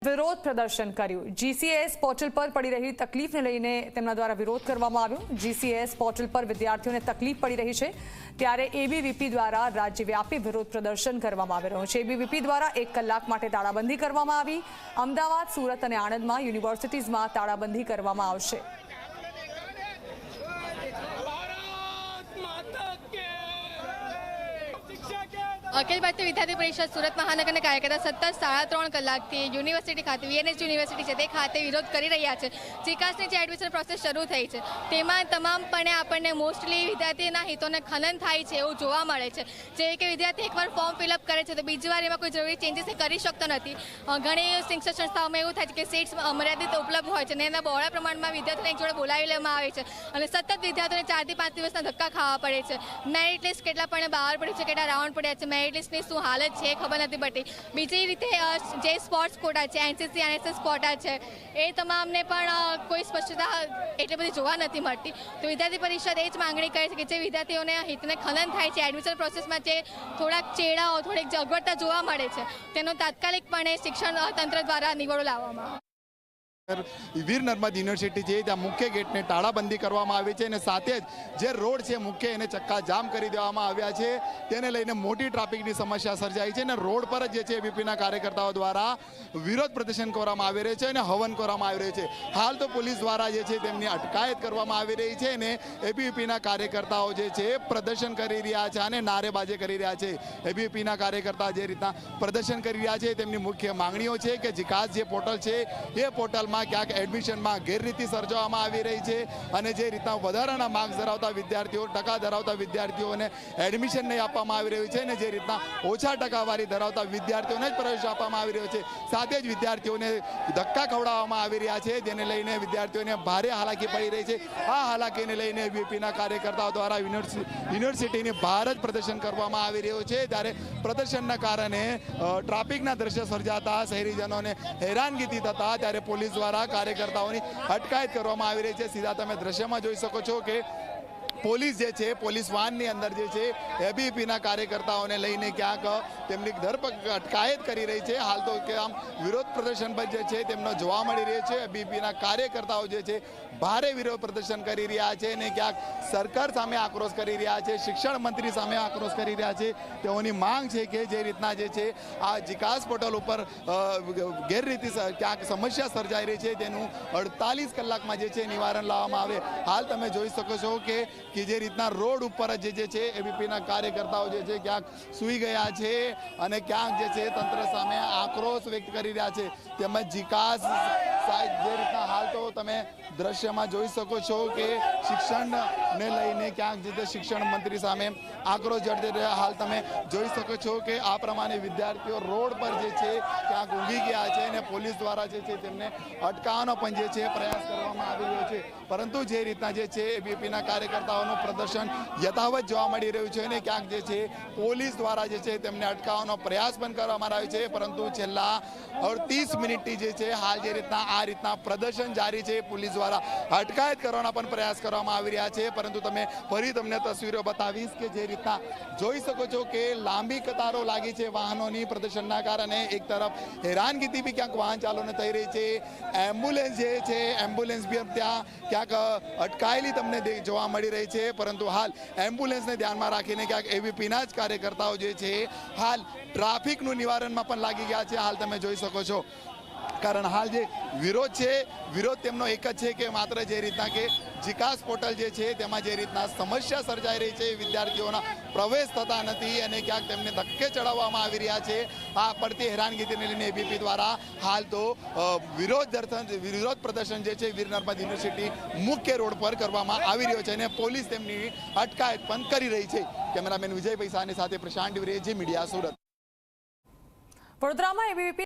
વિરોધ પ્રદર્શન કર્યું। જીસીએસ પોર્ટલ પર પડી રહી તકલીફને લઈને તેમના દ્વારા વિરોધ કરવામાં આવ્યો। જીસીએસ પોર્ટલ પર વિદ્યાર્થીઓને તકલીફ પડી રહી છે, ત્યારે એબીવીપી દ્વારા રાજ્યવ્યાપી વિરોધ પ્રદર્શન કરવામાં આવી રહ્યું છે। એબીવીપી દ્વારા 1 કલાક માટે તાળાબંધી કરવામાં આવી। અમદાવાદ, સુરત અને આણંદમાં યુનિવર્સિટીઝમાં તાળાબંધી કરવામાં આવશે। अखिल भारतीय विद्यार्थी परिषद सूरत महानगरना कार्यकर्ता सतत 3.5 કલાકથી યુનિવર્સિટી ખાતે વીએનએસ યુનિવર્સિટી છે તે ખાતે વિરોધ કરી રહ્યા છે। જીકાસની જે એડમિશન પ્રોસેસ શરૂ થઈ છે તેમાં તમામપણે આપણને મોસ્ટલી વિદ્યાર્થીના હિતોને ખનન થાય છે એવું જોવા મળે છે। જે કે વિદ્યાર્થી એકવાર ફોર્મ ફિલઅપ કરે છે તો બીજી વાર એમાં કોઈ જરૂરી ચેન્જીસ કરી શકતો નથી। ઘણી શિક્ષણ સંસ્થાઓમાં એવું થાય છે કે સીટ્સ મર્યાદિત ઉપલબ્ધ હોય છે અને એના બહોળા પ્રમાણમાં વિદ્યાર્થીઓને એક જોડે બોલાવી લેવામાં આવે છે અને સતત વિદ્યાર્થીઓને 4 થી 5 દિવસના ધક્કા ખાવા પડે છે। મેરિટ લિસ્ટ કેટલા પણ બહાર પડ્યું છે, કેટલા રાઉન્ડ પડ્યા છે, મેરિટ લિસ્ટની શું હાલત છે ખબર નથી પડતી। બીજી રીતે જે સ્પોર્ટ્સ કોટા છે, એનસીસી એનએસએસ કોટા છે, એ તમામને પણ કોઈ સ્પષ્ટતા એટલી બધી જોવા નથી મળતી। તો વિદ્યાર્થી પરિષદ એ જ માંગણી કરે છે કે જે વિદ્યાર્થીઓને હિતને ખનન થાય છે, એડમિશન પ્રોસેસમાં જે થોડાક ચેડાઓ, થોડીક અગવડતા જોવા મળે છે, તેનો તાત્કાલિકપણે શિક્ષણ તંત્ર દ્વારા નિવડો લાવવામાં આવે। વીર નર્મદ યુનિવર્સિટી છે ત્યાં મુખ્ય ગેટને તાળાબંધી કરવામાં આવી છે અને સાથે જ જે રોડ છે મુખ્ય એને ચક્કાજામ કરી દેવામાં આવ્યા છે। તેને લઈને મોટી ટ્રાફિકની સમસ્યા સર્જાઈ છે અને રોડ પર જ જે છે એબીવીપીના કાર્યકર્તાઓ દ્વારા વિરોધ પ્રદર્શન કરવામાં આવી રહ્યું છે અને હવન કરવામાં આવી રહ્યું છે। હાલ તો પોલીસ દ્વારા જે છે તેમની અટકાયત કરવામાં આવી રહી છે અને એબીવીપીના કાર્યકર્તાઓ જે છે પ્રદર્શન કરી રહ્યા છે અને નારેબાજી કરી રહ્યા છે। એબીવીપીના કાર્યકર્તા જે રીતના પ્રદર્શન કરી રહ્યા છે તેમની મુખ્ય માંગણીઓ છે કે જીકાસ જે પોર્ટલ છે એ પોર્ટલમાં ક્યાંક એડમિશનમાં ગેરરીતિ સર્જવામાં આવી રહી છે અને જે રીતના વધારાના માર્ક્સ ધરાવતા વિદ્યાર્થીઓ, ટકા ધરાવતા વિદ્યાર્થીઓને એડમિશન નહીં આપવામાં આવી રહ્યું છે અને જે રીતના ઓછા ટકાવારી ધરાવતા વિદ્યાર્થીઓને જ પ્રવેશ આપવામાં આવી રહ્યો છે, સાથે જ વિદ્યાર્થીઓને ધક્કા ખવડાવવામાં આવી રહ્યા છે, જેને લઈને વિદ્યાર્થીઓને ભારે હાલાકી પડી રહી છે। આ હાલાકીને લઈને એબીવીપીના કાર્યકર્તાઓ દ્વારા યુનિવર્સિટીની બહાર જ પ્રદર્શન કરવામાં આવી રહ્યું છે। ત્યારે પ્રદર્શનના કારણે ટ્રાફિકના દ્રશ્ય સર્જાતા શહેરીજનોને હેરાનગતિ થતા ત્યારે પોલીસ દ્વારા કાર્યકર્તાઓની અટકાયત કરવામાં આવી રહી છે। સીધા તમે દ્રશ્યમાં જોઈ શકો છો કે પોલીસ જે છે પોલીસ વાનની અંદર જે છે એબીવીપીના કાર્યકર્તાઓને લઈને ક્યાંક તેમની અટકાયત કરી રહી છે। હાલ તો કે આમ વિરોધ પ્રદર્શન પર જે છે તેમનો જોવા મળી રહ્યો છે। એબીવીપીના કાર્યકર્તાઓ જે છે ભારે વિરોધ પ્રદર્શન કરી રહ્યા છે અને ક્યાંક સરકાર સામે આક્રોશ કરી રહ્યા છે, શિક્ષણ મંત્રી સામે આક્રોશ કરી રહ્યા છે। તેઓની માંગ છે કે જે રીતના જે છે આ જીકાસ પોર્ટલ ઉપર ગેરરીતિ ક્યાંક સમસ્યા સર્જાઈ રહી છે તેનું 48 કલાકમાં જે છે નિવારણ લાવવામાં આવે। હાલ તમે જોઈ શકો છો કે જે રીતના રોડ ઉપર જે છે એબીવીપીના કાર્યકર્તાઓ જે છે ક્યાંક સૂઈ ગયા છે અને ક્યાંક જે છે તંત્ર સામે આક્રોશ વ્યક્ત કરી રહ્યા છે। તેમજ જીકાસ જે રીતના હાલ તો તમે દ્રશ્યમાં જોઈ શકો છો કે શિક્ષણને લઈને ક્યાંક જે શિક્ષણ મંત્રી સામે આક્રોશ જડતી રહ્યા। હાલ તમે જોઈ શકો છો કે આ પ્રમાણે વિદ્યાર્થીઓ રોડ પર જે છે ક્યાંક ઊંઘી ગયા છે અને પોલીસ દ્વારા જે છે તેમને અટકાવવાનો પણ જે છે પ્રયાસ કરવામાં આવી રહ્યો છે, પરંતુ જે રીતના જે છે એબીવીપીના કાર્યકર્તાઓનું પ્રદર્શન યથાવત જોવા મળી રહ્યું છે અને ક્યાંક જે છે પોલીસ દ્વારા જે છે તેમને અટકાવવાનો પ્રયાસ પણ કરવામાં આવ્યો છે, પરંતુ છેલ્લા 30 મિનિટથી જે છે હાલ જે રીતના આ રીતના પ્રદર્શન જારી છે, પોલીસ દ્વારા અટકાયત કરવાના પણ પ્રયાસ કરવામાં આવી રહ્યા છે। પરંતુ તમે ફરી તમને તસવીરો બતાવીશ કે જે રીતના જોઈ શકો છો કે લાંબી કતારો લાગી છે વાહનોની પ્રદર્શનના કારણે। એક તરફ હેરાનગતિ બી ક્યાંક વાહન ચાલકોને થઈ રહી છે, એમ્બ્યુલન્સ જે છે એમ્બ્યુલન્સ બી ત્યાં ક્યાંક અટકાયેલી તમને જોવા મળી રહી છે, પરંતુ હાલ એમ્બ્યુલન્સને ધ્યાનમાં રાખીને ક્યાંક એબીવીપીના જ કાર્યકર્તાઓ જે છે હાલ ટ્રાફિકનું નિવારણમાં પણ લાગી ગયા છે। હાલ તમે જોઈ શકો છો કારણ હાલ જે વિરોધ છે, વિરોધ તેમનો એક જ છે કે માત્ર જે રીતના કે જીકાસ પોર્ટલ જે છે તેમાં જે રીતના સમસ્યા સર્જાઈ રહી છે, વિદ્યાર્થીઓના પ્રવેશ થતા નથી અને ક્યાંક તેમને ધક્કે ચડાવવામાં આવી રહ્યા છે। આ પડતી હેરાનગતિને લઈને એબીવીપી દ્વારા હાલ તો વિરોધ પ્રદર્શન જે છે વીર નર્મદ યુનિવર્સિટી મુખ્ય રોડ પર કરવામાં આવી રહ્યો છે અને પોલીસ તેમની અટકાયત પણ કરી રહી છે। કેમેરામેન વિજય પૈસાની સાથે પ્રશાંત ડિવરે, જી મીડિયા, સુરત। વડોદરામાં એબીવીપી